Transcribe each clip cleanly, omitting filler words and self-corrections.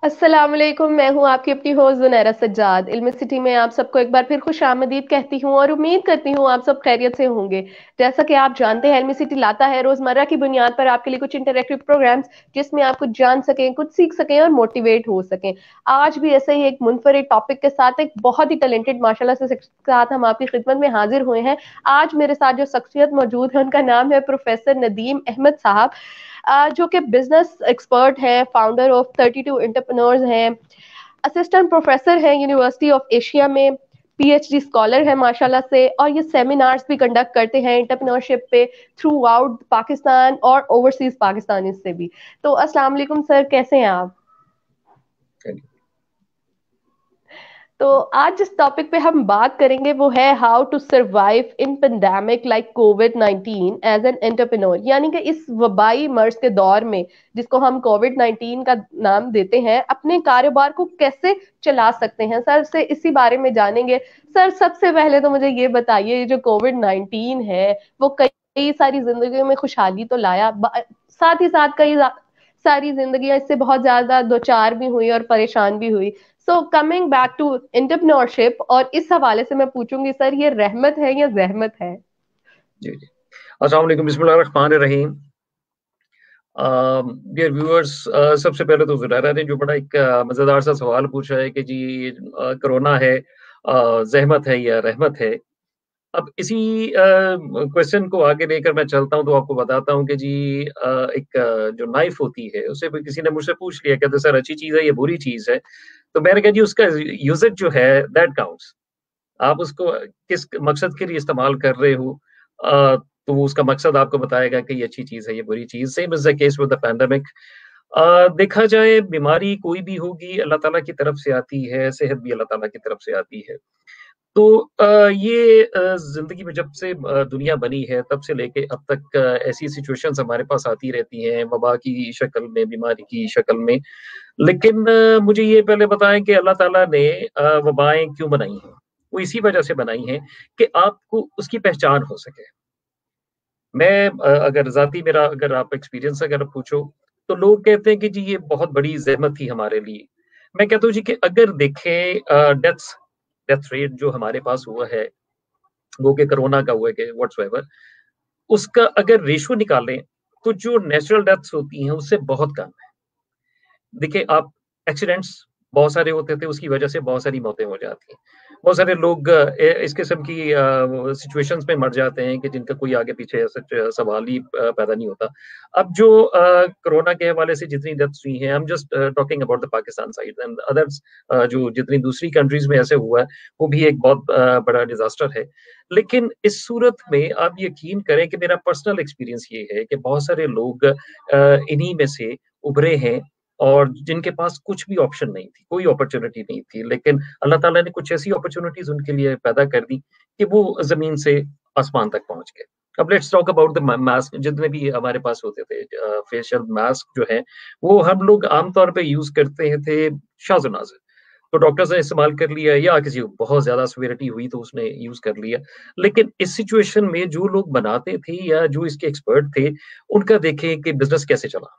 अस्सलाम वालेकुम। मैं हूं आपकी अपनी होस्ट जुनैरा सज्जाद। इल्मी सिटी में आप सबको एक बार फिर खुश आमदीद कहती हूं और उम्मीद करती हूं आप सब खैरियत से होंगे। जैसा कि आप जानते हैं, इल्मी सिटी लाता है रोजमर्रा की बुनियाद पर आपके लिए कुछ इंटरेक्टिव प्रोग्राम्स, जिसमें आप कुछ जान सकें, कुछ सीख सकें और मोटिवेट हो सकें। आज भी ऐसे ही एक मुनफरिद टॉपिक के साथ, एक बहुत ही टैलेंटेड माशाल्लाह से साथ हम आपकी खिदमत में हाजिर हुए हैं। आज मेरे साथ जो शख्सियत मौजूद है, उनका नाम है प्रोफेसर नदीम अहमद साहब, जो कि बिजनेस एक्सपर्ट हैं, फाउंडर ऑफ 32 एंटरप्रेन्योर्स हैं, असिस्टेंट प्रोफेसर हैं यूनिवर्सिटी ऑफ एशिया में, पीएचडी स्कॉलर है माशाल्लाह से, और ये सेमिनार्स भी कंडक्ट करते हैं एंटरप्रेन्योरशिप पे थ्रू आउट पाकिस्तान और ओवरसीज पाकिस्तान इससे भी। तो अस्सलाम वालेकुम सर, कैसे हैं आप? तो आज जिस टॉपिक पे हम बात करेंगे वो है how to survive in pandemic like कोविड-19 एज एन एंटरप्रेन्योर, यानी कि इस वबाई मर्ज के दौर में, जिसको हम कोविड-19 का नाम देते हैं, अपने कारोबार को कैसे चला सकते हैं। सर से इसी बारे में जानेंगे। सर, सबसे पहले तो मुझे ये बताइए, ये जो कोविड-19 है वो कई सारी जिंदगियों में खुशहाली तो लाया, साथ ही साथ सारी जिंदगियां इससे बहुत ज्यादा दो चार भी हुई और परेशान भी हुई। So coming back to entrepreneurship, और इस हवाले से मैं पूछूंगी सर, ये रहमत है या जहमत है? जी जी। अस्सलाम वालेकुम, बिस्मिल्लाह रहमान रहीम। डियर व्यूअर्स, सबसे पहले तो ज़ुरैरा ने जो बड़ा एक मज़ेदार सा सवाल पूछा है कि जी कोरोना है, ज़हमत है या रहमत है। अब इसी क्वेश्चन को आगे लेकर मैं चलता हूँ तो आपको बताता हूँ कि जी एक जो नाइफ़ होती है उसे भी किसी ने मुझसे पूछ लिया, कहते सर अच्छी चीज़ है या बुरी चीज़ है? तो मैंने कहा जी उसका यूसेज जो है दैट काउंट्स। आप उसको किस मकसद के लिए इस्तेमाल कर रहे हो, तो वो उसका मकसद आपको बताएगा कि ये अच्छी चीज़ है, ये बुरी चीज़। Same is the case with the pandemic. देखा जाए बीमारी कोई भी होगी अल्लाह ताला की तरफ से आती है, सेहत भी अल्लाह ताला की तरफ से आती है। तो ये ज़िंदगी में जब से दुनिया बनी है तब से लेके अब तक ऐसी सिचुएशंस हमारे पास आती रहती हैं, वबा की शक्ल में, बीमारी की शक्ल में। लेकिन मुझे ये पहले बताएँ कि अल्लाह ताला ने वबाएँ क्यों बनाई हैं? वो इसी वजह से बनाई हैं कि आपको उसकी पहचान हो सके। मैं अगर ज़ाती मेरा अगर आप एक्सपीरियंस अगर पूछो, तो लोग कहते हैं कि जी ये बहुत बड़ी ज़हमत थी हमारे लिए। मैं कहता हूँ जी कि अगर देखें डेथ रेट जो हमारे पास हुआ है, वो कि कोरोना का हुआ है कि व्हाट्सएवर, उसका अगर रेशियो निकालें, तो जो नेचुरल डेथ्स होती हैं उससे बहुत कम है। देखिए आप एक्सीडेंट्स बहुत सारे होते थे, उसकी वजह से बहुत सारी मौतें हो जाती हैं। बहुत सारे लोग इस किस्म की सिचुएशंस में मर जाते हैं कि जिनका कोई आगे-पीछे ऐसा सवाल ही पैदा नहीं होता। अब जो कोरोना के हवाले से जितनी डेथ्स हुई हैं, आई am just talking about the Pakistan side and others, जो जितनी दूसरी कंट्रीज़ में ऐसे हुआ है, वो भी एक बहुत बड़ा डिज़ास्टर है। लेकिन इस सूरत में आप यकीन करें कि मेरा पर्सनल एक्सपीरियंस ये है कि बहुत सारे लोग इन्हीं में से उभरे हैं और जिनके पास कुछ भी ऑप्शन नहीं थी, कोई अपॉर्च्युनिटी नहीं थी, लेकिन अल्लाह ताला ने कुछ ऐसी अपॉर्च्युनिटीज़ उनके लिए पैदा कर दी कि वो ज़मीन से आसमान तक पहुँच गए। अब let's talk about the mask जितने भी हमारे पास होते थे, फेशियल मास्क जो है, वो हम लोग आम तौर पे यूज़ करते थे शाज़-ओ-नाज़िर। तो डॉक्टर्स ने इस्तेमाल कर लिया या किसी को बहुत ज़्यादा सीवियरिटी हुई तो उसने यूज़ कर लिया। लेकिन इस सिचुएशन में जो लोग बनाते थे या जो इसके एक्सपर्ट थे, उनका देखें कि बिज़नेस कैसे चला।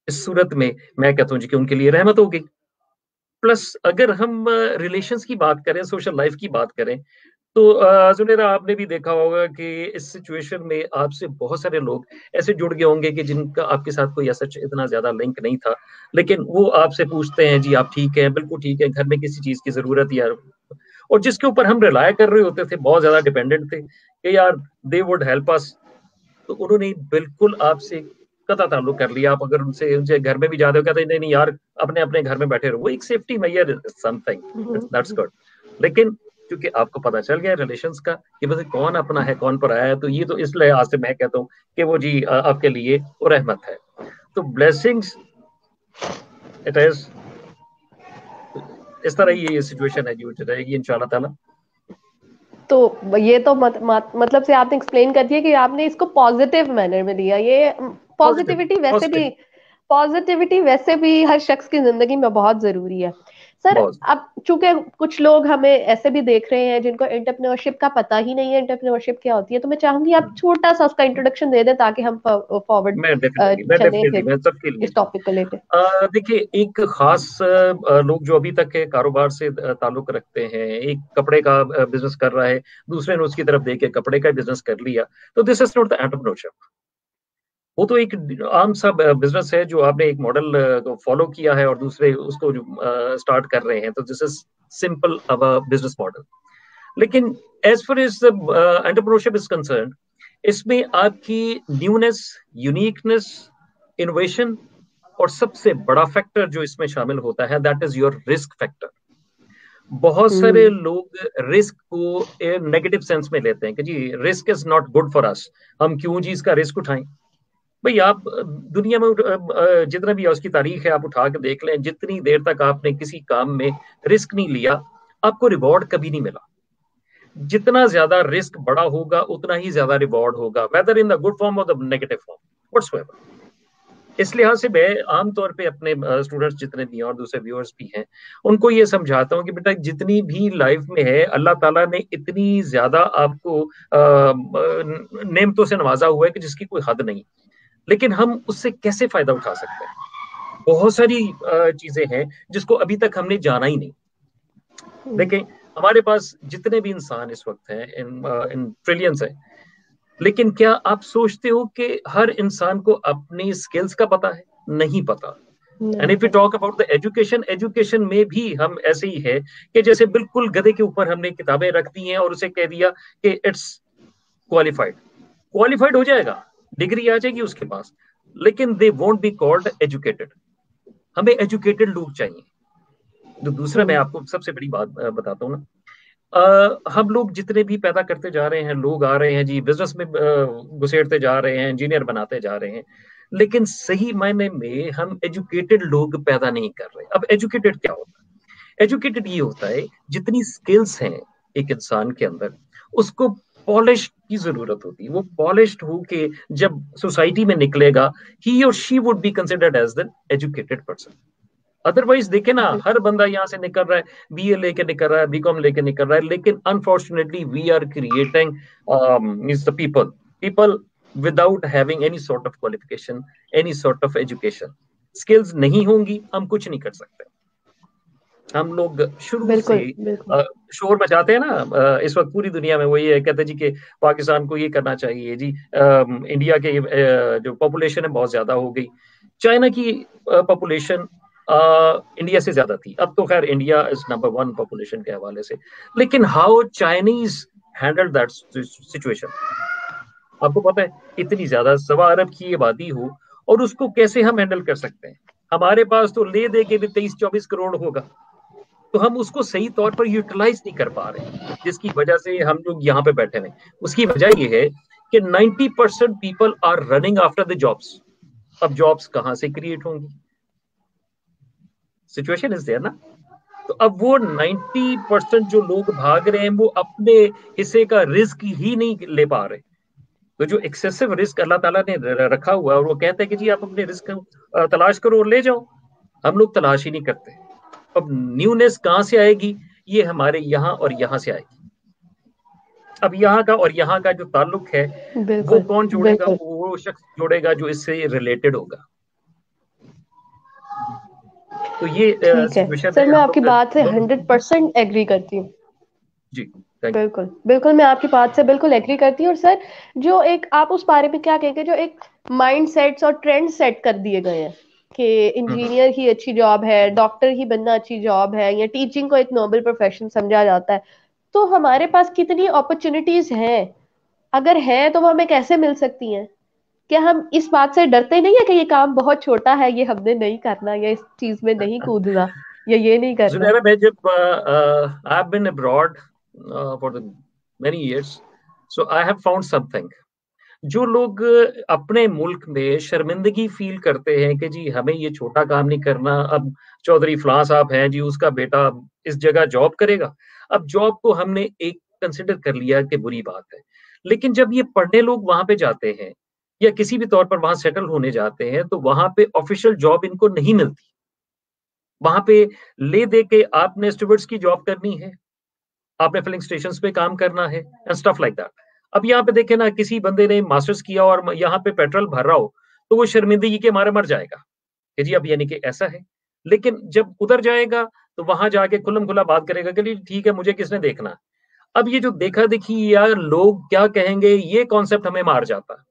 इस सूरत में मैं कहता हूँ जी कि उनके लिए रहमत हो गई। प्लस अगर हम रिलेशंस की बात करें, सोशल लाइफ़ की बात करें, तो ज़ुनैरा आपने भी देखा होगा कि इस सिचुएशन में आपसे बहुत सारे लोग ऐसे जुड़ गए होंगे कि जिनका आपके साथ कोई ऐसा इतना ज़्यादा लिंक नहीं था। लेकिन वो आपसे पूछते हैं, "जी, आप ठीक हैं?" "बिल्कुल ठीक है, घर में किसी चीज़ की ज़रूरत या" और जिसके ऊपर हम रिलाय कर रहे होते थे, बहुत ज़्यादा डिपेंडेंट थे कि यार दे वुड हेल्प अस। तो उन्होंने बिल्कुल आपसे कतई ताल्लुक कर लिया। आप अगर उनसे उनसे घर में भी जाते हो, कहते हैं, "नहीं, नहीं यार, अपने-अपने घर में बैठे रहो।" वो एक safety major something, that's good. लेकिन क्योंकि आपको पता चल गया रिलेशंस का कि मतलब कौन अपना है, कौन पराया है, तो ये तो इस लिहाज से मैं कहता हूँ कि वो जी आपके लिए वो रहमत है। तो ब्लेसिंग्स इट इज़ इस तरह ये सिचुएशन है जो रहेगी इंशाअल्लाह ताला। तो ये तो मतलब से आपने एक्सप्लेन कर दिया कि आपने इसको पॉजिटिव मैनर में लिया। ये पॉज़िटिव पॉजिटिविटी वैसे पॉज़िटिव भी, पॉजिटिविटी वैसे भी हर शख्स की जिंदगी में बहुत जरूरी है। सर बहुत। अब चूंकि कुछ लोग हमें ऐसे भी देख रहे हैं जिनको एंटरप्रेन्योरशिप का पता ही नहीं है एंटरप्रेन्योरशिप क्या होती है, तो मैं चाहूंगी आप छोटा सा उसका इंट्रोडक्शन दे दें ताकि हम फॉरवर्ड चलें फिर मैं सबके लिए। इस टॉपिक को लेके। देखिए, एक खास लोग जो अभी तक के कारोबार से ताल्लुक रखते हैं, एक कपड़े का बिजनेस कर रहा है, दूसरे ने उसकी तरफ देख के कपड़े का बिजनेस कर लिया, तो this is not the entrepreneurship. वो तो एक आम सा बिजनेस है जो आपने एक मॉडल को फॉलो किया है और दूसरे उसको स्टार्ट कर रहे हैं, तो this is simple business model. लेकिन as far as entrepreneurship is concern, इसमें आपकी न्यूनेस, यूनिकनेस, इनोवेशन और सबसे बड़ा फैक्टर जो इसमें शामिल होता है, that is your risk factor. बहुत सारे हम्म। लोग रिस्क को नेगेटिव सेंस में लेते हैं कि जी risk is not good for us, हम क्यों जी इसका रिस्क उठाएं। भाई आप दुनिया में जितना भी है उसकी तारीख है, आप उठा के देख लें, जितनी देर तक आपने किसी काम में रिस्क नहीं लिया, आपको रिवॉर्ड कभी नहीं मिला। जितना ज्यादा रिस्क बड़ा होगा उतना ही ज्यादा रिवॉर्ड होगा, whether in the good form और द नेगेटिव फॉर्म व्हाट्सोएवर। इस लिहाज से मैं आमतौर पे अपने स्टूडेंट्स जितने भी हैं और दूसरे व्यूअर्स भी हैं, उनको ये समझाता हूँ कि बेटा जितनी भी लाइफ में है, अल्लाह ताला ने इतनी ज्यादा आपको नेमतों से नवाजा हुआ है कि जिसकी कोई हद नहीं। लेकिन हम उससे कैसे फायदा उठा सकते हैं? बहुत सारी चीजें हैं जिसको अभी तक हमने जाना ही नहीं। हम्म। देखें, हमारे पास जितने भी इंसान इस वक्त हैं, इन ट्रिलियंस है, लेकिन क्या आप सोचते हो कि हर इंसान को अपनी स्किल्स का पता है? नहीं पता। एंड नहीं इफ यू पता। Talk about the education, education में भी हम ऐसे ही है कि जैसे बिल्कुल गधे के ऊपर हमने किताबें रख दी हैं और उसे कह दिया कि इट्स क्वालिफाइड। क्वालिफाइड हो जाएगा, डिग्री आ जाएगी उसके पास, लेकिन they won't be called educated. हमें एजुकेटेड लोग चाहिए। तो दूसरा मैं हम्म। आपको सबसे बड़ी बात बताता हूँ ना, हम लोग जितने भी पैदा करते जा रहे हैं, लोग आ रहे हैं जी, बिजनेस में घुसेड़ते जा रहे हैं, इंजीनियर बनाते जा रहे हैं, लेकिन सही मायने में हम एजुकेटेड लोग पैदा नहीं कर रहे। अब एजुकेटेड क्या होता है? एजुकेटेड ये होता है जितनी स्किल्स हैं एक इंसान के अंदर, उसको पॉलिश की जरूरत होती है। वो पॉलिश्ड हो के जब सोसाइटी में निकलेगा, ही और she would be considered as the educated person. Otherwise देखे ना, हर बंदा यहाँ से निकल रहा है, बीए लेके निकल रहा है, बीकॉम लेके निकल रहा है, लेकिन unfortunately we are creating means the people people without having any sort of qualification, any sort of education. Skills नहीं होंगी, हम कुछ नहीं कर सकते। हम लोग शुरू से बिल्कुल बिल्कुल। शोर मचाते हैं ना, इस वक्त पूरी दुनिया में वही है, कहते हैं जी कि पाकिस्तान को ये करना चाहिए जी, इंडिया के जो पॉपुलेशन है बहुत ज्यादा हो गई। चाइना की पॉपुलेशन इंडिया से ज्यादा थी, अब तो खैर India is number one population के हवाले से। लेकिन how Chinese handle that situation, आपको पता है? इतनी ज्यादा 1.25 अरब की आबादी हो और उसको कैसे हम हैंडल कर सकते हैं? हमारे पास तो ले दे के भी 23-24 करोड़ होगा, तो हम उसको सही तौर पर यूटिलाइज नहीं कर पा रहे, जिसकी वजह से हम लोग यहाँ पे बैठे हुए। उसकी वजह यह है कि 90% people are running after the jobs. अब जॉब्स कहां से क्रिएट होंगी? सिचुएशन इज देयर ना। तो अब वो 90% जो लोग भाग रहे हैं, वो अपने हिस्से का रिस्क ही नहीं ले पा रहे। तो जो एक्सेसिव रिस्क अल्लाह ताला ने रखा हुआ है, और वो कहते हैं कि जी आप अपने रिस्क तलाश करो और ले जाओ, हम लोग तलाश ही नहीं करते। अब न्यूनेस कहां से आएगी? ये हमारे यहाँ और यहाँ से आएगी। अब यहाँ का और यहाँ का जो ताल्लुक है, वो बिल्कुल कौन जोड़ेगा? बिल्कुल। वो शख्स जोड़ेगा जो इससे रिलेटेड होगा। तो ये ठीक है सिचुएशन सर, है, मैं हम आपकी लोग बात से दोनों। 100% एग्री करती हूँ। जी, थैंक यू। बिल्कुल बिल्कुल, मैं आपकी बात से बिल्कुल एग्री करती हूँ। और सर जो एक आप उस बारे में क्या कहेंगे, जो एक माइंड सेट्स और ट्रेंड सेट कर दिए गए हैं कि हम्म। इंजीनियर ही अच्छी जॉब है, डॉक्टर ही बनना अच्छी जॉब है, या टीचिंग को एक नोबल प्रोफेशन समझा जाता है, तो हमारे पास कितनी अपॉर्चुनिटीज हैं? अगर है तो वो हमें कैसे मिल सकती हैं? क्या हम इस बात से डरते नहीं है कि ये काम बहुत छोटा है, ये हमने नहीं करना, या इस चीज में नहीं कूदना, या ये नहीं करना? जुनैरा, मैं जब I have been abroad for the many years, so I have found something. जो लोग अपने मुल्क में शर्मिंदगी फील करते हैं कि जी हमें ये छोटा काम नहीं करना, अब चौधरी फलां साहब हैं जी, उसका बेटा इस जगह जॉब करेगा। अब जॉब को हमने एक कंसिडर कर लिया कि बुरी बात है, लेकिन जब ये पढ़ने लोग वहां पे जाते हैं या किसी भी तौर पर वहां सेटल होने जाते हैं, तो वहां पे ऑफिशियल जॉब इनको नहीं मिलती। वहां पे ले दे के आपने स्टूवर्ड्स की जॉब करनी है, आपने फिलिंग स्टेशंस पे काम करना है एंड स्टफ लाइक दैट। अब यहाँ पे देखे ना, किसी बंदे ने मास्टर्स किया और यहाँ पे पेट्रोल भर रहा हो, तो वो शर्मिंदगी के मारे मर जाएगा कि जी अब यानी कि ऐसा है। लेकिन जब उधर जाएगा तो वहां जाके खुल्लम खुला बात करेगा कि जी ठीक है, मुझे किसने देखना। अब ये जो देखा देखी या लोग क्या कहेंगे, ये कॉन्सेप्ट हमें मार जाता है।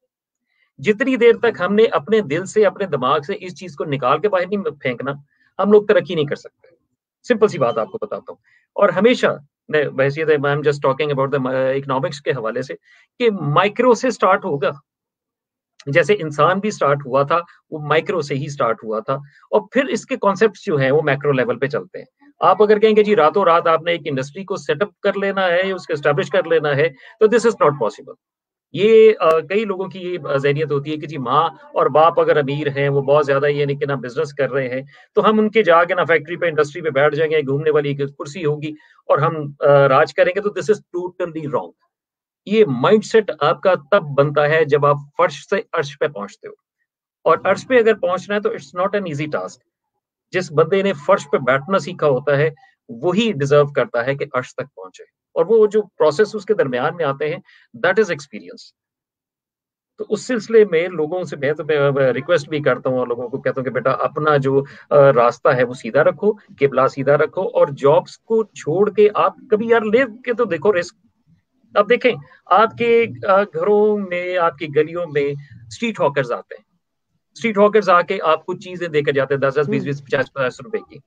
जितनी देर तक हमने अपने दिल से, अपने दिमाग से इस चीज को निकाल के बाहर नहीं फेंकना, हम लोग तरक्की नहीं कर सकते। सिंपल सी बात आपको बताता हूँ। और हमेशा मैं बहसियत I am just talking about the economics के हवाले से, कि माइक्रो से स्टार्ट होगा। जैसे इंसान भी स्टार्ट हुआ था, वो माइक्रो से ही स्टार्ट हुआ था, और फिर इसके कॉन्सेप्ट्स जो हैं वो मैक्रो लेवल पे चलते हैं। आप अगर कहेंगे जी रातों रात आपने एक इंडस्ट्री को सेटअप कर लेना है, उसको एस्टेब्लिश कर लेना है, तो दिस इज नॉट पॉसिबल। ये कई लोगों की ये ज़हनियत होती है कि जी माँ और बाप अगर अमीर हैं, वो बहुत ज़्यादा यानी कि ना बिज़नेस कर रहे हैं, तो हम उनके जाके ना फैक्ट्री पे, इंडस्ट्री पे बैठ जाएँगे, घूमने वाली एक कुर्सी होगी और हम राज करेंगे, तो दिस इज़ टोटली रॉन्ग। ये माइंडसेट आपका तब बनता है जब आप फर्श से अर्श पे पहुँचते हो, और अर्श पे अगर पहुँचना है तो it's not an easy task. जिस बंदे ने फर्श पे बैठना सीखा होता है, वही डिज़र्व करता है कि अर्श तक पहुँचे, और वो जो प्रोसेस उसके दरमियान में आते हैं, दैट इज़ एक्सपीरियंस। तो उस सिलसिले में लोगों से मैं रिक्वेस्ट भी करता हूँ और लोगों को कहता हूँ कि बेटा अपना जो रास्ता है वो सीधा रखो, किबला सीधा रखो, और जॉब्स को छोड़ के आप कभी यार ले के तो देखो रिस्क। अब देखें, आपके घरों में, आपकी गलियों में स्ट्रीट हॉकर्स आते हैं। स्ट्रीट हॉकर्स आके आपको चीजें देकर जाते हैं 10-10, 20-20, 50-50 रुपए की।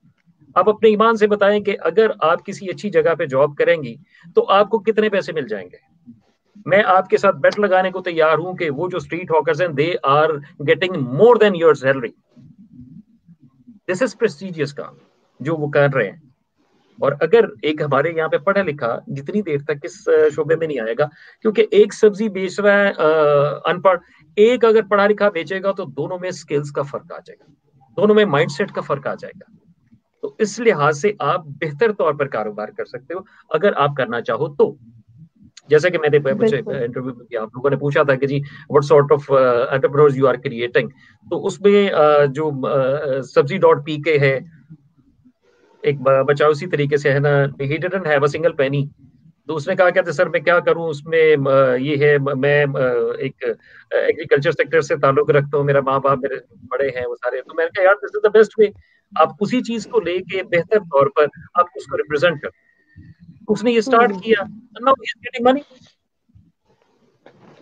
आप अपने ईमान से बताएं कि अगर आप किसी अच्छी जगह पे जॉब करेंगी तो आपको कितने पैसे मिल जाएंगे। मैं आपके साथ बेट लगाने को तैयार हूं कि वो जो स्ट्रीट हॉकर्स हैं, they are getting more than your salary. This is prestigious काम जो वो कर रहे हैं। और अगर एक हमारे यहाँ पे पढ़ा लिखा जितनी देर तक इस शोबे में नहीं आएगा, क्योंकि एक सब्जी बेच रहा है अनपढ़, एक अगर पढ़ा लिखा बेचेगा, तो दोनों में स्किल्स का फर्क आ जाएगा, दोनों में माइंडसेट का फर्क आ जाएगा। तो इस लिहाज से आप बेहतर तौर पर कारोबार कर सकते हो अगर आप करना चाहो तो। जैसे कि मैंने मुझे बिल्कुल। इंटरव्यू में भी आप लोगों ने पूछा था कि जी what sort of entrepreneurs you are creating, तो उसमें जो सब्जी डॉट पी के है, एक बच्चा उसी तरीके से है ना, he didn't have a single penny. तो उसने कहा कहते सर मैं क्या करूं उसमें, ये है मैं एक एग्रीकल्चर सेक्टर से ताल्लुक रखता हूँ, मेरा माँ बाप मेरे बड़े हैं वो सारे। तो मैंने कहा यार this is the best way, आप उसी चीज को लेके बेहतर तौर पर आप उसको रिप्रेजेंट कर। उसने ये स्टार्ट हम्म। किया, now he is getting money.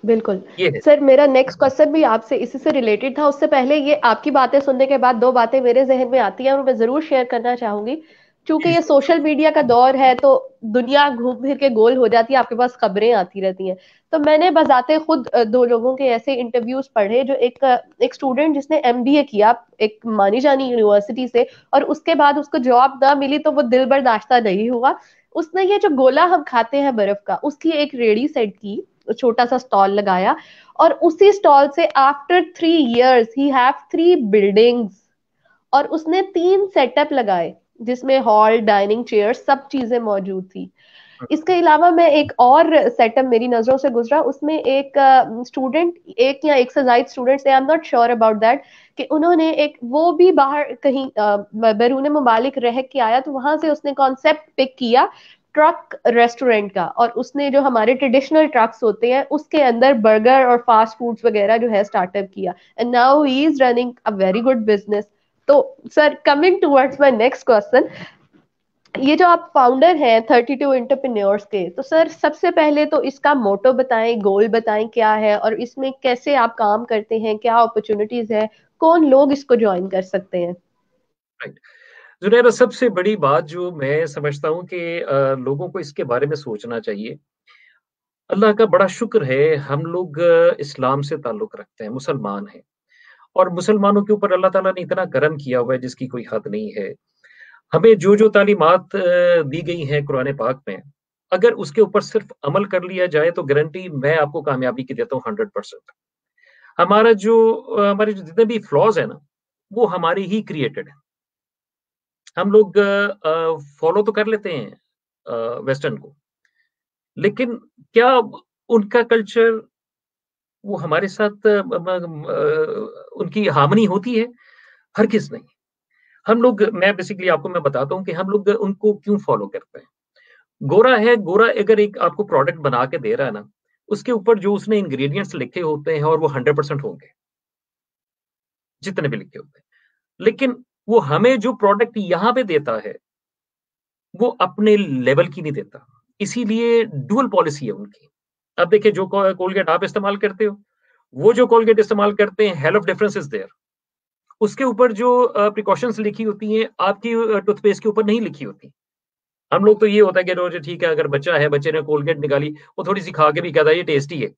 बिल्कुल। ये है। सर मेरा नेक्स्ट क्वेश्चन भी आपसे इसी से रिलेटेड था, उससे पहले ये आपकी बातें सुनने के बाद दो बातें मेरे जहन में आती हैं और मैं जरूर शेयर करना चाहूंगी। क्योंकि जी ये जी सोशल मीडिया का दौर है तो दुनिया घूम फिर के गोल हो जाती है, आपके पास खबरें आती रहती हैं। तो मैंने बजाते खुद दो लोगों के ऐसे इंटरव्यूज पढ़े, जो एक स्टूडेंट जिसने एमबीए किया एक मानी जानी यूनिवर्सिटी से, और उसके बाद उसको जॉब ना मिली तो वो दिल बर्दाश्त नहीं हुआ। उसने ये जो गोला हम खाते हैं बर्फ का, उसकी एक रेडी सेट की, छोटा सा स्टॉल लगाया, और उसी स्टॉल से after 3 years he have 3 buildings. और उसने 3 सेटअप लगाए जिसमें हॉल, डाइनिंग चेयर, सब चीजें मौजूद थी। इसके अलावा मैं एक और सेटअप मेरी नजरों से गुजरा, उसमें एक स्टूडेंट, एक या एक से ज्यादा students, I am not sure about that, कि उन्होंने एक, वो भी बाहर कहीं बैरून मुमालिक रह के आया, तो वहां से उसने कॉन्सेप्ट पिक किया ट्रक रेस्टोरेंट का, और उसने जो हमारे ट्रेडिशनल ट्रक्स होते हैं उसके अंदर बर्गर और फास्ट फूड्स वगैरह जो है स्टार्टअप किया, and now he is running a very good business. तो sir, coming towards my next question, ये जो आप फाउंडर हैं 32 एंटरप्रेन्योर्स के, तो सर सबसे पहले तो इसका मोटो बताएं, गोल बताएं क्या है, और इसमें कैसे आप काम करते हैं, क्या अपॉर्चुनिटीज है, कौन लोग इसको ज्वाइन कर सकते हैं। राइट। जुनैरा, सबसे बड़ी बात जो मैं समझता हूँ कि लोगों को इसके बारे में सोचना चाहिए। अल्लाह का बड़ा शुक्र है, हम लोग इस्लाम से ताल्लुक रखते हैं, मुसलमान हैं, और मुसलमानों के ऊपर अल्लाह ताला ने इतना करम किया हुआ है जिसकी कोई हद नहीं है। हमें जो तालीमात दी गई हैं कुरान पाक में, अगर उसके ऊपर सिर्फ अमल कर लिया जाए तो गारंटी मैं आपको कामयाबी की देता हूँ 100%। हमारे जो जितने भी फ्लॉज है ना, वो हमारे ही क्रिएटेड है। हम लोग फॉलो तो कर लेते हैं वेस्टर्न को, लेकिन क्या उनका कल्चर वो हमारे साथ उनकी हार्मनी होती है? हरगिज़ नहीं। हम लोग, मैं बेसिकली आपको मैं बताता हूँ कि हम लोग उनको क्यों फॉलो करते हैं। गोरा है, गोरा अगर एक आपको प्रोडक्ट बना के दे रहा है ना, उसके ऊपर जो उसने इंग्रेडिएंट्स लिखे होते हैं और वो 100% होंगे, जितने भी लिखे होते हैं। लेकिन वो हमें जो प्रोडक्ट यहाँ पे देता है, वो अपने लेवल की नहीं देता। इसीलिए डुअल पॉलिसी है उनकी। अब देखिए जो कोलगेट आप इस्तेमाल करते हो, वो जो कोलगेट इस्तेमाल करते हैं, hell of difference is there. उसके ऊपर जो प्रिकॉशंस लिखी होती हैं, आपकी टूथपेस्ट के ऊपर नहीं लिखी होती। हम लोग तो ये होता है कि रोज़ ठीक है, अगर बच्चा है, बच्चे ने कोलगेट निकाली, वो थोड़ी-सी खा के भी कहता है ये टेस्टी है।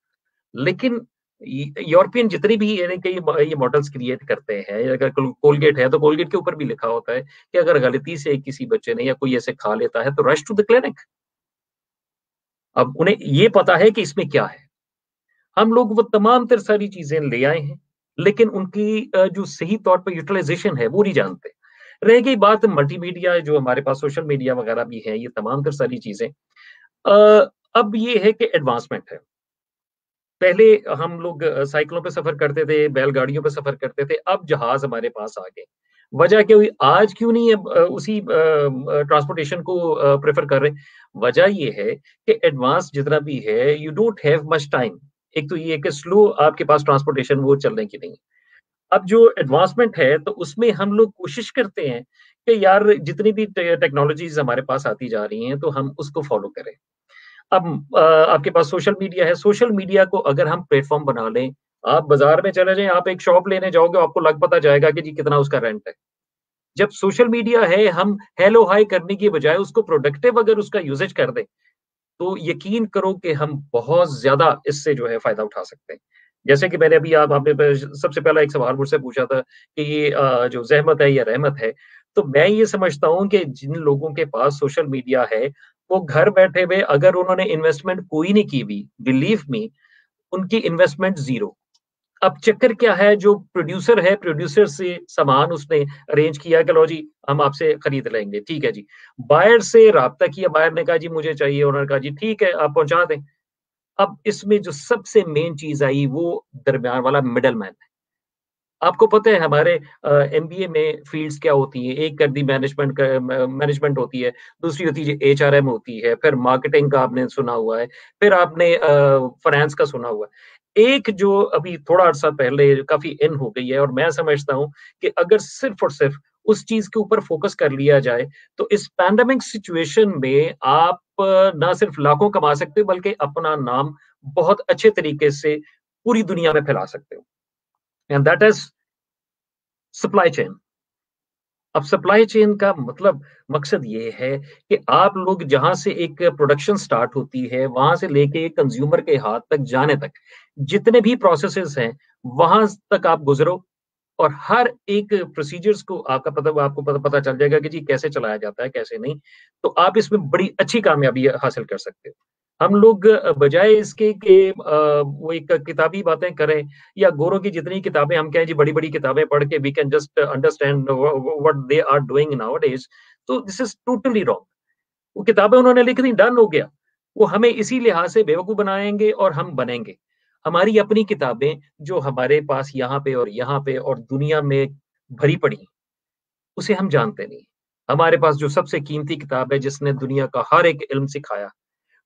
लेकिन यूरोपियन जितनी भी यानी कि ये मॉडल्स क्रिएट करते हैं, अगर कोलगेट है तो कोलगेट के ऊपर भी लिखा होता है कि अगर गलती से किसी बच्चे ने या कोई ऐसे खा लेता है तो रश टू द क्लिनिक। अब उन्हें ये पता है कि इसमें क्या है। हम लोग वो तमाम तर सारी चीजें ले आए हैं, लेकिन उनकी जो सही तौर पर यूटिलाइजेशन है वो नहीं जानते। रह गई बात मल्टीमीडिया, जो हमारे पास सोशल मीडिया वगैरह भी है, ये तमाम तर सारी चीजें, अब ये है कि एडवांसमेंट है। पहले हम लोग साइकिलों पे सफ़र करते थे, बैलगाड़ियों पे सफ़र करते थे, अब जहाज़ हमारे पास आ गए। वजह क्या हुई? आज क्यों नहीं अब उसी ट्रांसपोर्टेशन को प्रेफ़र कर रहे? वजह ये है कि एडवांस जितना भी है, you don't have much time. एक तो ये है कि स्लो आपके पास ट्रांसपोर्टेशन वो चलने की नहीं है। अब जो एडवांसमेंट है, तो उसमें हम लोग कोशिश करते हैं कि यार जितनी भी टेक्नोलॉज़ीज़ हमारे पास आती जा रही हैं, तो हम उसको फ़ॉलो करें। अब आपके पास सोशल मीडिया है, सोशल मीडिया को अगर हम प्लेटफ़ॉर्म बना लें, आप बाज़ार में चले जाएँ, आप एक शॉप लेने जाओगे, आपको लग पता जाएगा कि जी कितना उसका रेंट है। जब सोशल मीडिया है, हम हेलो हाय करने की बजाय उसको प्रोडक्टिव अगर उसका यूसेज कर दें, तो यकीन करो कि हम बहुत ज़्यादा इससे जो है फ़ायदा उठा सकते हैं। जैसे कि मैंने अभी आप आपने प सबसे पहला एक सवाल मुझसे पूछा था कि ये जो ज़हमत है या रहमत है, तो मैं ये समझता हूँ कि जिन लोगों के पास सोशल मीडिया है, वो घर बैठे हुए अगर उन्होंने इन्वेस्टमेंट कोई नहीं की हुई, बिलीव मी, उनकी इन्वेस्टमेंट ज़ीरो। अब चक्कर क्या है, जो प्रोड्यूसर है, प्रोड्यूसर से सामान उसने अरेंज किया कि लो जी, हम आपसे खरीद लेंगे, ठीक है जी। बायर से राब्ता किया, बायर ने कहा जी मुझे चाहिए, उन्होंने कहा जी ठीक है, आप पहुँचा दें। अब इसमें जो सबसे मेन चीज़ आई वो दरमियान वाला मिडलमैन है। आपको पता है हमारे एमबीए में फ़ील्ड्स क्या होती हैं? एक कर दी मैनेजमेंट मैनेजमेंट होती है, दूसरी होती है एचआरएम होती है, फिर मार्केटिंग का आपने सुना हुआ है, फिर आपने फाइनेंस का सुना हुआ है। एक जो अभी थोड़ा अरसा पहले काफ़ी इन हो गई है और मैं समझता हूँ कि अगर सिर्फ़ और सिर्फ़ उस चीज़ के ऊपर फ़ोकस कर लिया जाए, तो इस पैंडेमिक सिचुएशन में आप ना सिर्फ़ लाखों कमा सकते हो बल्कि अपना नाम बहुत अच्छे तरीके से पूरी दुनिया में फैला सकते हो। And that is supply chain. अब सप्लाई चेन का मतलब मकसद ये है कि आप लोग जहाँ से एक प्रोडक्शन स्टार्ट होती है, वहाँ से लेके कंज़्यूमर के हाथ तक जाने तक, जितने भी प्रोसेसेस हैं, वहाँ तक आप गुज़रो और हर एक प्रोसीजर्स को आपको पता चल जाएगा कि जी कैसे चलाया जाता है, कैसे नहीं। तो आप इसमें बड़ी अच्छी कामयाबी हासिल कर सकते हो। हम लोग बजाय इसके कि वो एक किताबी बातें करें या गोरों की जितनी किताबें हम कहें जी बड़ी-बड़ी किताबें पढ़ के we can just understand what they are doing nowadays, तो दिस इज़ टोटली रॉन्ग। वो किताबें उन्होंने लिख दी, डन हो गया। वो हमें इसी लिहाज से बेवकूफ़ बनाएँगे और हम बनेंगे। हमारी अपनी किताबें जो हमारे पास यहाँ पे और दुनिया में भरी पड़ी हैं, उसे हम जानते नहीं। हमारे पास जो सबसे कीमती किताब है जिसने दुनिया का हर एक इल्म सिखाया,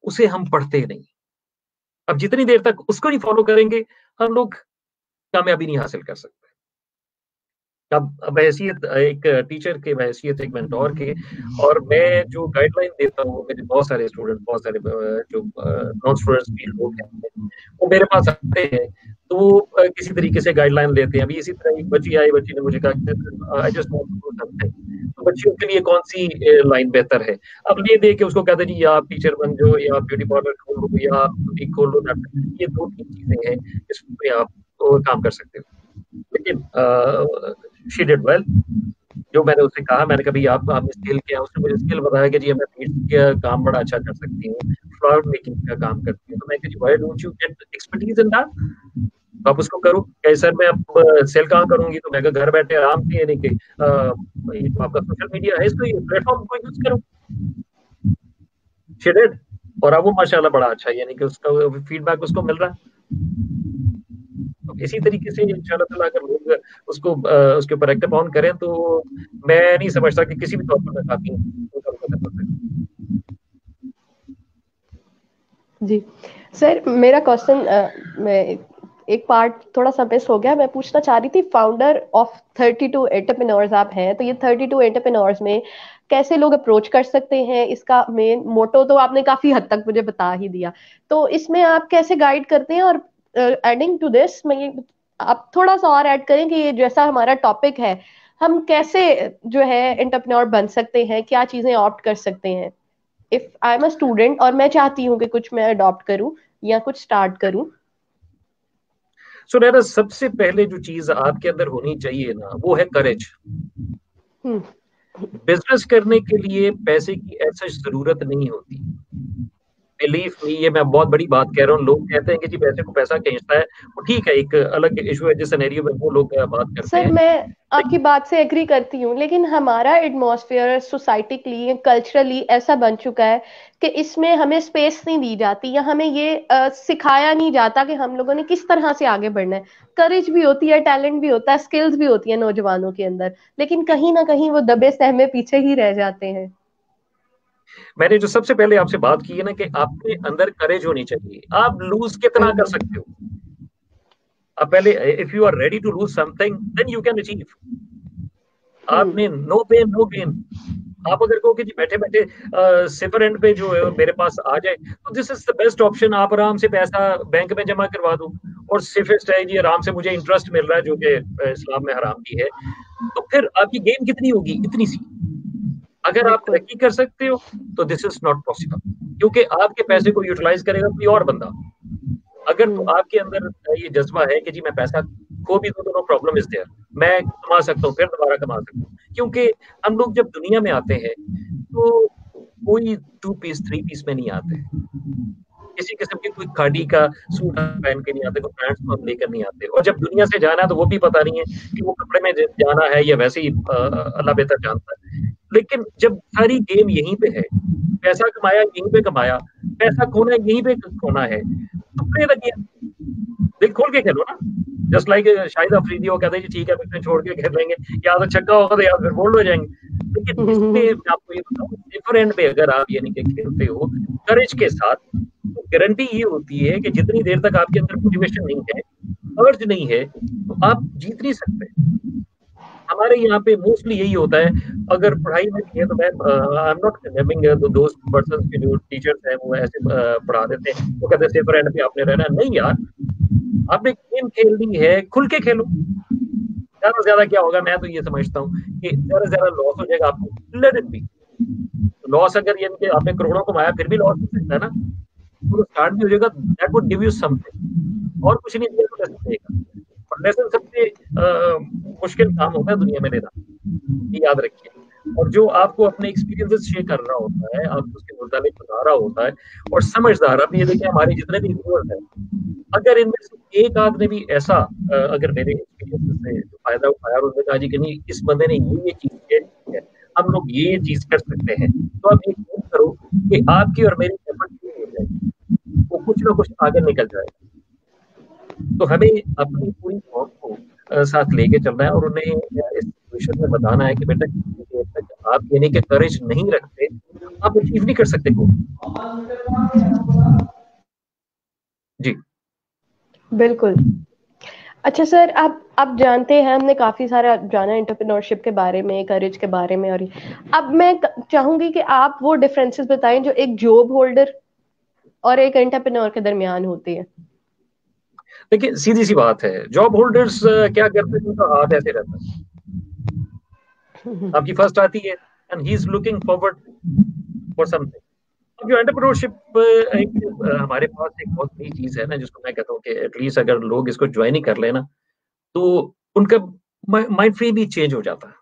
उसे हम पढ़ते नहीं। अब जितनी देर तक उसको नहीं फ़ॉलो करेंगे, हम लोग कामयाबी नहीं हासिल कर सकते। अब हैसियत एक टीचर के, हैसियत एक मेंटर के, और मैं जो गाइडलाइन देता हूँ, मेरे बहुत सारे स्टूडेंट, बहुत सारे जो नॉन स्टूडेंट्स भी लोग हैं, वो मेरे पास आते हैं, तो वो किसी तरीके से गाइडलाइन लेते हैं। अभी इसी तरह एक बच्ची आई, बच्ची ने मुझे कहा कि I just want to do something. तो बच्चियों के लिए कौन-सी लाइन बेहतर है? अब ये देख के उसको कहते हैं जी या आप टीचर बन जाओ या आप ब्यूटी पार्लर खोल लो या आप बुटीक खोल लो, ये 2-3 चीज़ें हैं, इसमें आप काम कर सकते हो। लेकिन शी डिड वेल। जो मैंने उससे कहा, मैंने कहा, "भई आपने स्किल क्या है?" उसने मुझे स्किल बताया कि जी मैं बीट्स का काम बड़ा अच्छा कर सकती हूँ, फ्लावर मेकिंग का काम करती हूँ। तो मैं कहा जी why don't you get expertise in that? आप उसको करो। कहे सर मैं अब सेल कहाँ करूँगी? तो मैं कहा घर बैठे आराम से यानी कि ये जो आपका सोशल मीडिया है इसको, ये प्लेटफ़ॉर्म को यूज़ करो। शी डिड, और अब वो माशाल्लाह बड़ा अच्छा है, यानी कि उसका फीडबैक उसको मिल रहा है। इसी तरीके से इंशाल्लाह ताला अगर लोग उसके ऊपर एक्ट ऑन करें तो मैं नहीं समझता कि किसी भी तौर पर नाकामी उनका मुकदमा कर सकते। जी सर, मेरा क्वेश्चन मैं एक पार्ट थोड़ा सा मिस हो गया। मैं पूछना चाह रही थी, फाउंडर ऑफ 32 एंटरप्रेन्योर्स आप हैं, तो ये 32 एंटरप्रेन्योर्स में कैसे लोग अप्रोच कर सकते हैं? इसका मेन मोटो तो आपने काफी हद तक मुझे बता ही दिया, तो इसमें आप कैसे गाइड करते हैं? और एडिंग टू दिस, मैं ये आप थोड़ा सा और ऐड करें कि ये जैसा हमारा टॉपिक है, हम कैसे जो है एंटरप्रेन्योर बन सकते हैं, क्या चीजें ऑप्ट कर सकते हैं? If I am a student और मैं चाहती हूँ कि कुछ मैं अडॉप्ट करूँ या कुछ स्टार्ट करूँ। सो नैना, सबसे पहले जो चीज आपके अंदर होनी चाहिए ना, वो है करेज। हम्म। बिजनेस करने के लिए पैसे की ऐसा जरूरत नहीं होती। बिलीव मी, ये मैं बहुत बड़ी बात कह रहा हूँ। लोग कहते हैं कि जी पैसे को पैसा खींचता है, वो ठीक है, एक अलग इशू है जिस सिनेरियो में वो लोग बात करते सर, हैं। मैं आपकी लेकिन बात से एग्री करती हूँ, लेकिन हमारा एटमॉस्फेयर सोसाइटिकली कल्चरली ऐसा बन चुका है कि इसमें हमें स्पेस नहीं दी जाती, या हमें ये सिखाया नहीं जाता कि हम लोगों ने किस तरह से आगे बढ़ना है। करेज भी होती है, टैलेंट भी होता है, स्किल्स भी होती है नौजवानों के अंदर, लेकिन कहीं ना कहीं वो दबे सहमे पीछे ही रह जाते हैं। मैंने जो सबसे पहले आपसे बात की है ना कि आपके अंदर करेज होनी चाहिए। आप लूज कितना कर बिल्कुल। सकते हो? आप पहले, if you are ready to lose something then you can achieve. Hmm. आपने नो पेन नो गेन। आप अगर कहो कि जी बैठे बैठे सिफर एंड पे जो है मेरे पास आ जाए, तो this is the best option. आप आराम से पैसा बैंक में जमा करवा दो और सेफेस्ट है जी, आराम से मुझे इंटरेस्ट मिल रहा है जो कि इस्लाम में हराम भी है। तो फिर आपकी गेम कितनी होगी? इतनी सी। अगर आप बिल्कुल। तरक्की कर सकते हो तो दिस इज नॉट पॉसिबल, क्योंकि आपके पैसे को हम्म। यूटिलाइज करेगा कोई और बंदा। अगर तो हम्म। आपके अंदर ये जज्बा है कि जी मैं पैसा खो भी दूं तो नो प्रॉब्लम इज देयर, मैं कमा सकता हूँ, फिर दोबारा कमा सकता हूँ। क्योंकि हम लोग जब दुनिया में आते हैं तो कोई टू पीस थ्री पीस में नहीं आते। किसी किस्म की कोई खादी का सूट पहन के नहीं आते, कोई पैंट्स तो हम लेकर नहीं आते। और जब दुनिया से जाना है तो वो भी पता नहीं है कि वो कपड़े में जाना है या वैसे ही अल्लाह बेहतर जानता है। लेकिन जब सारी गेम यहीं पे है, पैसा कमाया यहीं पे कमाया, पैसा खोना यहीं पे खोना है, तो प्ले द गेम, दिल खोल के खेलो ना। जस्ट लाइक शाहिद अफरीदी, वो कहते हैं जी ठीक है इसमें छोड़ के खेल लेंगे, या तो छक्का होगा तो या फिर बोल्ड हो जाएंगे। लेकिन इसमें मैं आपको ये बताऊं, सेफर एंड पे अगर आप यानी कि खेलते हो करेज के साथ, तो गारंटी ये होती है कि जितनी देर तक आपके अंदर मोटिवेशन नहीं है, अर्ज नहीं है, तो आप जीत नहीं सकते। हमारे यहाँ पे मोस्टली यही होता है। अगर पढ़ाई में भी है तो मैं आई एम नॉट कंडेमिंग दोस्त पर्सन के जो टीचर्स हैं वो ऐसे पढ़ा देते हैं, वो कहते हैं सेफर एंड पे आपने रहना है। नहीं यार, आपने गेम खेलनी है, खुल के खेलो। ज्यादा से ज्यादा क्या होगा, मैं तो ये समझता हूँ कि ज्यादा से ज्यादा लॉस हो जाएगा आपको, लेट इट बी। लॉस अगर यानी कि आपने करोड़ों कमाया फिर भी लॉस हो सकता है ना, तो स्टार्ट भी हो जाएगा, that would give you something. और कुछ नहीं दिया तो लेसन देगा। और लेसन सबसे मुश्किल काम होता है दुनिया में लेना, ये याद रखिए। और जो आपको अपने एक्सपीरियंसेस शेयर कर रहा होता है, आपको उसके मुताबिक बता रहा होता है और समझदार। अब ये देखिए हमारे जितने भी व्यूअर्स हैं, अगर इनमें से एक आध ने भी ऐसा अगर मेरे एक्सपीरियंस से जो फायदा उठाया और उन्होंने कहा जी कि नहीं इस बंदे ने ये चीज है, हम लोग ये चीज कर सकते हैं, तो आप यकीन करो कि आपकी और मेरी एफर्ट हो जाएगी, वो कुछ ना कुछ आगे निकल जाएगा। तो हमें अपनी पूरी कौम को साथ लेके चलना है और उन्हें इस सिचुएशन में बताना है कि बेटा जितनी देर तक आप यानी कि करेज नहीं रखते, आप अचीव नहीं कर सकते गोल। जी। बिल्कुल। अच्छा सर, आप जानते हैं, हमने काफी सारा जाना एंटरप्रेन्योरशिप के बारे में, करेज के बारे में, और अब मैं चाहूंगी कि आप वो डिफरेंसेस बताएं जो एक जॉब होल्डर और एक एंटरप्रेन्योर के दरमियान होते हैं। देखिए सीधी सी बात है, जॉब होल्डर्स क्या करते हैं, उनका हाथ ऐसे रहता है, आपकी फर्स्ट आती है and he is looking forward for something. अब जो एंटरप्रेन्योरशिप एक हमारे पास एक बहुत नई चीज है ना, जिसको मैं कहता हूँ कि एटलीस्ट अगर लोग इसको ज्वाइन ही कर लेना तो उनका माइंड फ्रेम ही चेंज हो जाता है।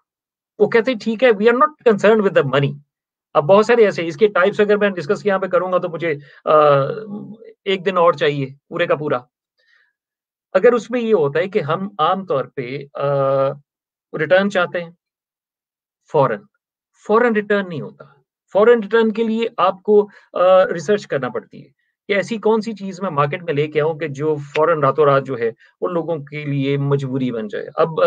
वो कहते हैं ठीक है, we are not concern with the money. अब बहुत सारे ऐसे इसके टाइप्स अगर मैं डिस्कस यहाँ पे करूंगा तो मुझे एक दिन और चाहिए पूरे का पूरा। अगर उसमें ये होता है कि हम आम तौर पे रिटर्न चाहते हैं, फॉरेन फॉरेन रिटर्न नहीं होता। फॉरेन रिटर्न के लिए आपको रिसर्च करना पड़ती है कि ऐसी कौन-सी चीज़ मैं मार्केट में लेके आऊँ कि जो फ़ौरन रातों-रात जो है, वो लोगों के लिए मजबूरी बन जाए। अब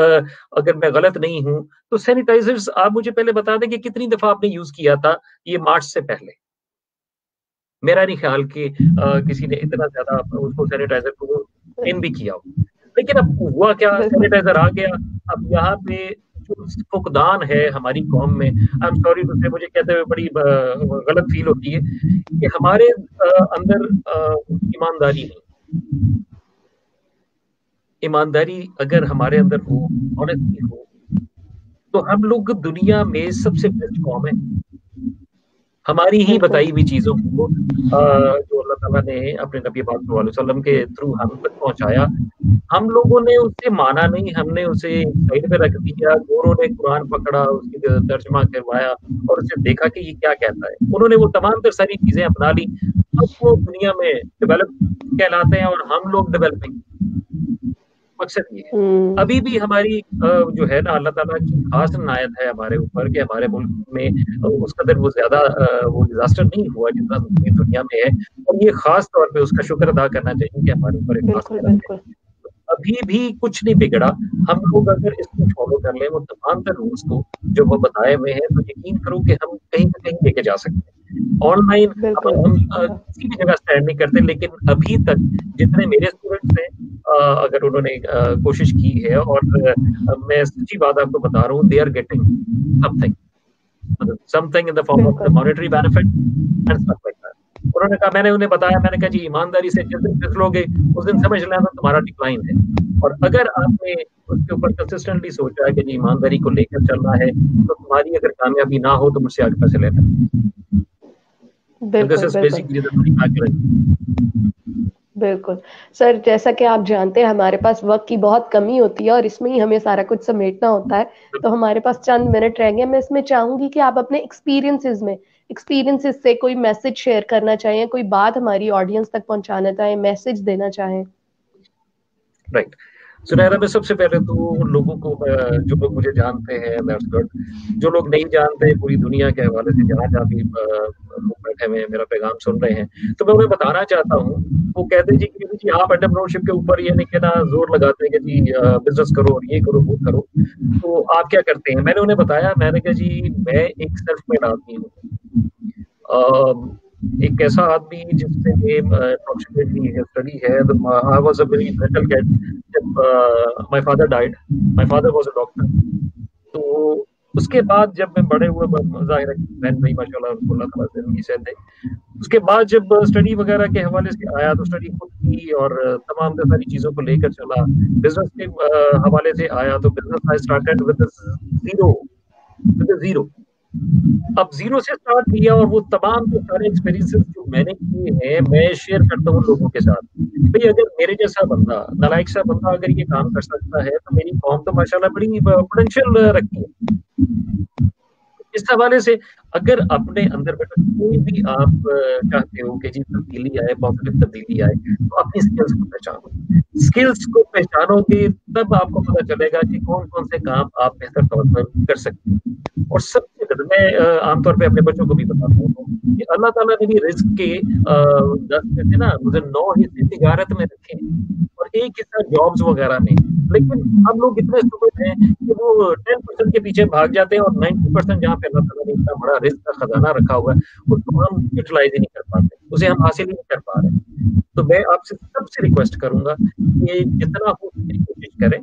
अगर मैं गलत नहीं हूँ, तो सैनिटाइज़र्स आप मुझे पहले बता दें कि कितनी दफ़ा आपने यूज़ किया था ये मार्च से पहले? मेरा नहीं ख़्याल कि किसी ने इतना ज़्यादा उसको सैनिटाइज़र को इन भी किया हो। लेकिन अब हुआ क्या बिल्कुल सैनिटाइज़र आ गया, अब यहाँ पे जो फुकदान है हमारी कौम में, आई एम सॉरी टू से मुझे कहते हुए बड़ी गलत फ़ील होती है कि हमारे अंदर ईमानदारी नहीं। ईमानदारी अगर हमारे अंदर हो, ऑनेस्टी हो, तो हम लोग दुनिया में सबसे बेस्ट कौम है। हमारी ही बिल्कुल। बताई हुई चीज़ों को जो अल्लाह ताला ने अपने नबी पाक सल्लल्लाहु अलैहि वसल्लम के थ्रू हम तक पहुँचाया, हम लोगों ने उसे माना नहीं, हमने उसे साइड पे रख दिया, गोरों ने कुरान पकड़ा, उसकी तर्जुमा करवाया और उसे देखा कि ये क्या कहता है। उन्होंने वो तमाम तर सारी चीज़ें अपना ली, अब वो दुनिया में डेवलप कहलाते हैं और हम लोग डेवलपिंग। मकसद ये है। हुँ, अभी भी हमारी जो है ना अल्लाह ताला की ख़ास इनायत है हमारे ऊपर कि हमारे मुल्क में उस कदर वो ज़्यादा वो डिज़ास्टर नहीं हुआ जितना पूरी दुनिया में है और ये ख़ास तौर पे उसका शुक्र अदा करना चाहिए कि हमारे ऊपर एक ख़ास बिल्कुल, इनायत है। बिल्कुल। अभी भी कुछ नहीं बिगड़ा। हम लोग अगर इसको फ़ॉलो कर लें वो तमाम तर रूल्स को जो वो बताए हुए हैं, तो यकीन करो कि हम कहीं न कहीं लेके जा सकते हैं। ऑनलाइन अब बिल्कुल, हम इंशाअल्लाह। किसी भी जगह स्टैंड नहीं करते, लेकिन अभी तक जितने मेरे स्टूडेंट्स हैं अगर उन्होंने कोशिश की है और मैं सच्ची बात आपको बता रहा हूँ, दे आर गेटिंग समथिंग मतलब something in the form of the बिल्कुल, monetary benefit and stuff like that. उन्होंने कहा मैंने उन्हें बताया, मैंने कहा जी ईमानदारी से जिस दिन सीख लोगे, उस दिन समझ लेना तुम्हारा डिक्लाइन है। और अगर आपने उसके ऊपर कंसिस्टेंटली सोचा है कि जी ईमानदारी को लेकर चलना है, तो तुम्हारी अगर कामयाबी ना हो तो मुझसे आगे पैसे लेना। दिस बिल्कुल, इज़ बिल्कुल। Basically the money matter. बिल्कुल। सर, जैसा कि आप जानते हैं हमारे पास वक़्त की बहुत कमी होती है और इसमें ही हमें सारा कुछ समेटना होता है। तो हमारे पास चंद मिनट रह गए। मैं इसमें चाहूँगी कि आप अपने एक्सपीरियंसेस से कोई मैसेज शेयर करना चाहें, कोई बात हमारी ऑडियंस तक पहुँचाना चाहें, मैसेज देना चाहें? राइट। सुनहरा में सबसे पहले तो उन लोगों को जो लोग मुझे जानते हैं दैट्स गुड। जो लोग नहीं जानते पूरी दुनिया के हवाले से जहाँ-जहाँ भी लोग बैठे हुए हैं, मेरा पैगाम सुन रहे हैं, तो मैं उन्हें बताना चाहता हूँ, वो कहते हैं जी कि जी आप एंटरप्रेन्योरशिप के ऊपर यानी कि ना ज़ोर लगाते हैं कि जी बिज़नेस करो और ये करो, वो करो। तो आप क्या करते हैं? मैंने उन्हें बताया, मैंने कहा जी मैं एक सेल्फ मेड आदमी हूँ। एक ऐसा आदमी जिससे अप्रोक्सिमेटली स्टडी है तो I was a very little kid जब my father died. My father was a doctor. तो उसके बाद जब मैं बड़े हुए ज़ाहिर है बहन भाई माशाल्लाह उनको अल्लाह ताला ज़िंदगी से दे। उसके बाद जब स्टडी वगैरह के हवाले से आया तो स्टडी खुद की और तमाम तर सारी चीज़ों को लेकर चला। बिज़नेस के हवाले से आया तो business I started with a zero. अब ज़ीरो से स्टार्ट किया और वो तमाम के सारे एक्सपीरियंसेस जो मैंने किए हैं, मैं शेयर करता हूँ लोगों के साथ। भई अगर मेरे जैसा बंदा, नालायक सा बंदा अगर ये काम कर सकता है, तो मेरी कौम तो माशाल्लाह बड़ी पोटेंशियल रखती है। इस हवाले से अगर अपने अंदर बेटा कोई भी आप चाहते हो कि जी तब्दीली आए, पॉजिटिव तब्दीली आए, तो अपनी स्किल्स को पहचानो। स्किल्स को पहचानोगे तब आपको पता चलेगा कि कौन-कौन से काम आप बेहतर तौर पर कर सकते हो। और सबसे ज़्यादा मैं आमतौर पे अपने बच्चों को भी बताता हूँ कि अल्लाह ताला ने भी रिज़्क के 10 में से ना मुझे 9 हिस्से तिजारत में रखे हैं और 1 हिस्सा जॉब्स वगैरह में। लेकिन हम लोग इतने स्टूपिड हैं कि वो 10% के पीछे भाग जाते हैं और 90% जहाँ पे अल्लाह ताला ने इतना बड़ा रिज़्क का खज़ाना रखा हुआ है, उसको हम यूटिलाइज़ ही नहीं कर पाते, उसे हम हासिल ही नहीं कर पा रहे। तो मैं आपसे सबसे रिक्वेस्ट करूँगा कि जितना हो सके कोशिश करें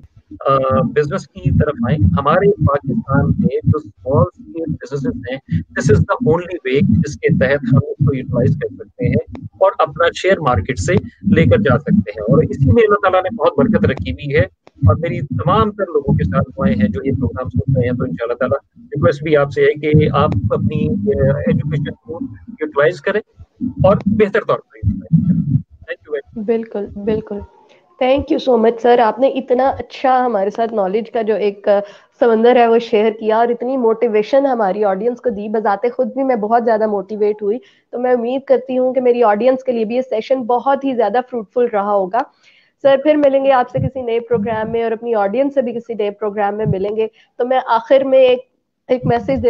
बिज़नेस की तरफ आएँ। हमारे पाकिस्तान में जो स्मॉल स्केल बिज़नेसेस हैं, this is the only way जिसके तहत हम इसको यूटिलाइज़ कर सकते हैं और अपना शेयर मार्केट से लेकर जा सकते हैं और इसी में अल्लाह ताला ने बहुत बरकत रखी हुई है और मेरी तमाम तर लोगों के साथ दुआएँ हैं जो ये प्रोग्राम सुन रहे हैं, तो इंशाअल्लाह ताला रिक्वेस्ट भी आपसे है कि आप अपनी एजुकेशन को यूटिलाइज़ करें और बेहतर तौर पर यूटिलाइज़ करें। थैंक यू वेरी बिल्कुल, बिल्कुल। Thank you so much sir, आपने इतना अच्छा हमारे साथ नॉलेज का जो एक समंदर है वो शेयर किया और इतनी मोटिवेशन हमारी ऑडियंस को दी। बजाते खुद भी मैं बहुत ज़्यादा मोटिवेट हुई। तो मैं उम्मीद करती हूँ कि मेरी ऑडियंस के लिए भी ये सेशन बहुत ही ज़्यादा फ्रूटफुल रहा होगा। सर, फिर मिलेंगे आपसे किसी नए प्रोग्राम में और अपनी ऑडियंस से भी किसी नए प्रोग्राम में मिलेंगे। तो मैं आखिर में एक मैसेज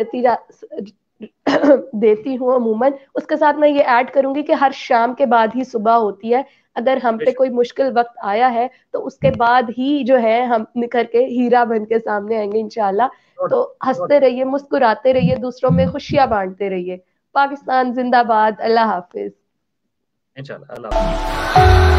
देती हूँ अमूमन। उसके साथ मैं ये ऐड करूंगी कि हर शाम के बाद ही सुबह होती है। अगर हम पे बेशक। कोई मुश्किल वक्त आया है तो उसके बाद ही जो है हम निखर के हीरा बन के सामने आएंगे इंशाल्लाह। बहुत तो बहुत हंसते रहिए, मुस्कुराते रहिए, दूसरों में खुशियां बांटते रहिए। पाकिस्तान जिंदाबाद। अल्लाह हाफिज। इंशाल्लाह। अल्लाह हाफ़िज़।